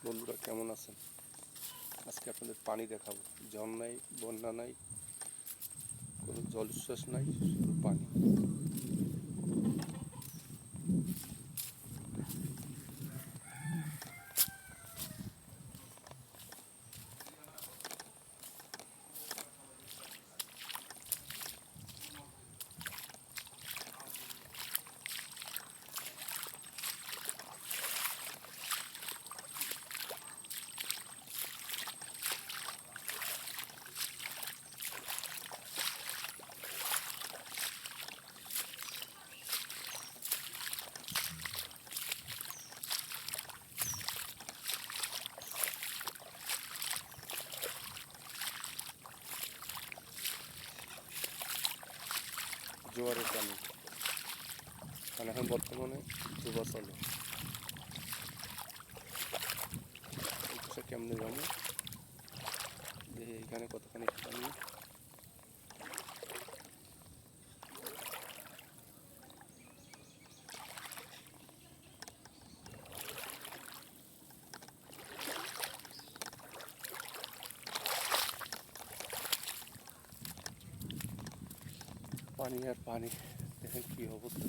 বন্ধুরা কেমন আছেন? আজকে আপনাদের পানি দেখাবো। ঝড় নাই, বন্যা নাই, কোনো জলোচ্ছ্বাস নাই, শুধু পানি। জোয়ারের পানি, মানে এখন বর্তমানে ডোবা চলে। কেমনে জানো, দেখি এখানে কতখানি পানি। পানি আর পানি, দেখেন কি অবস্থা।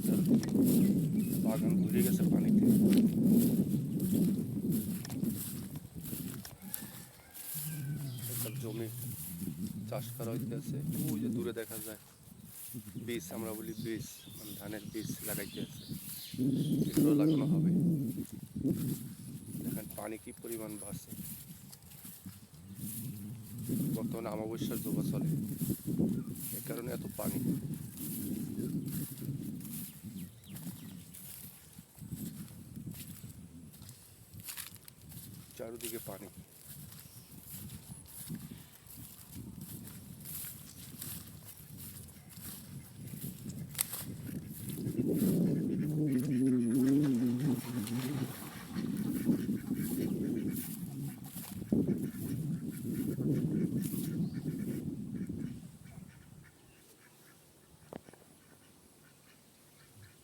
বাগান ভরে গেছে পানিতে। একটা জমি চাষ করা হইতেছে, ওই যে দূরে দেখা যায় বীজ, আমরা বলি বীজ, মানে ধানের বীজ লাগাইতে আছে, এগুলো লাগানো হবে। দেখেন পানি কি পরিমাণ বাড়ছে। বর্তমানে অমাবস্যার ডোবা চলে, এ কারণে এত পানি। চারিদিকে পানি।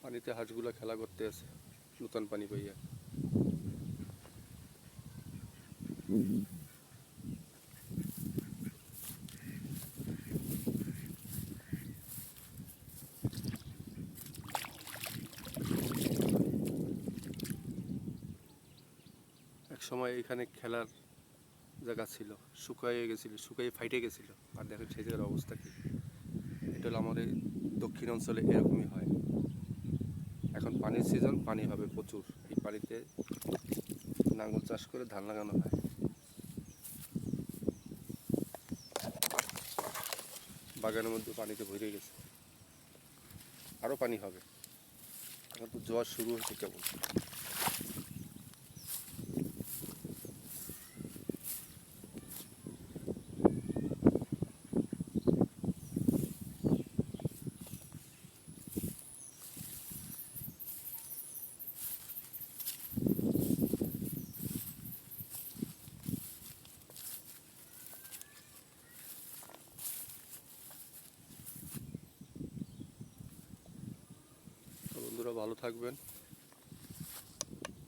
পানিতে হাঁসগুলা খেলা করতে আছে নতুন পানি পাইয়া। এক সময় এখানে খেলার জায়গা ছিল, শুকাইয়ে গেছিল, শুকাইয়ে ফাইটে গেছিল। আর দেখেন সেই জায়গার অবস্থা কি। এটা হলো আমাদের দক্ষিণ অঞ্চলে এরকমই হয়। এখন পানির সিজন, পানি হবে প্রচুর। এই পানিতে লাঙল চাষ করে ধান লাগানো হয়। বাগানের মধ্যে পানিতে ভরে গেছে, আরও পানি হবে। এখন তো জোয়ার শুরু হয়েছে কেবল। বন্ধুরা ভালো থাকবেন।